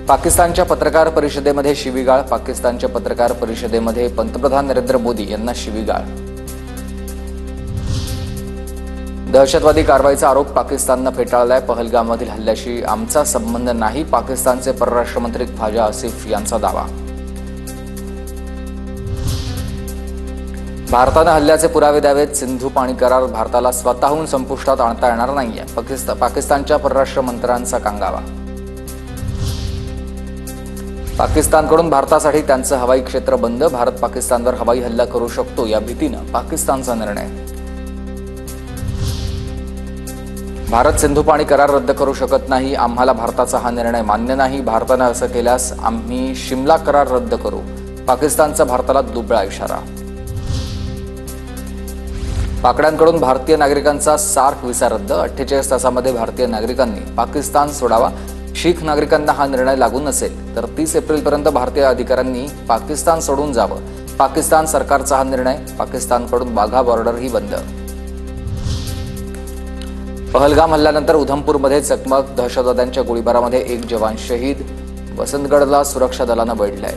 पाकिस्तानच्या पत्रकार परिषदेमध्ये शिवीगाळ. पाकिस्तानच्या पत्रकार परिषदेमध्ये पंतप्रधान नरेंद्र मोदी यांना शिवीगाळ. दहशतवादी कारवाईचा आरोप पाकिस्ताननं फेटाळलाय. पहलगाममधील हल्ल्याशी आमचा संबंध नाही, पाकिस्तानचे परराष्ट्र मंत्री ख्वाजा आसिफ यांचा दावा. भारतानं हल्ल्याचे पुरावे द्यावेत. सिंधू पाणी करार भारताला स्वतःहून संपुष्टात आणता येणार नाहीये, पाकिस्तानच्या परराष्ट्र मंत्र्यांचा कांगावा. पाकिस्तानकडून भारतासाठी त्यांचं हवाई क्षेत्र बंद. भारत पाकिस्तानवर हवाई हल्ला करू शकतो या भीतीनं पाकिस्तानचा निर्णय. भारत सिंधू पाणी करार रद्द करू शकत नाही, आम्हाला भारताचा हा निर्णय मान्य नाही. भारतानं असं केल्यास आम्ही शिमला करार रद्द करू. पाकिस्तानचा भारताला दुबळा इशारा. पाकड्यांकडून भारतीय नागरिकांचा सार्क व्हिसा रद्द. 48 तासामध्ये भारतीय नागरिकांनी पाकिस्तान सोडावा. शीख नागरिकांना हा निर्णय लागू नसेल तर 30 एप्रिलपर्यंत भारतीय अधिकाऱ्यांनी पाकिस्तान सोडून जावं. पाकिस्तान सरकारचा हा निर्णय. पाकिस्तानकडून वाघा बॉर्डरही बंद. पहलगाम हल्ल्यानंतर उधमपूरमध्ये चकमक. दहशतवाद्यांच्या गोळीबारामध्ये एक जवान शहीद. वसंतगडला सुरक्षा दलानं वेढलंय.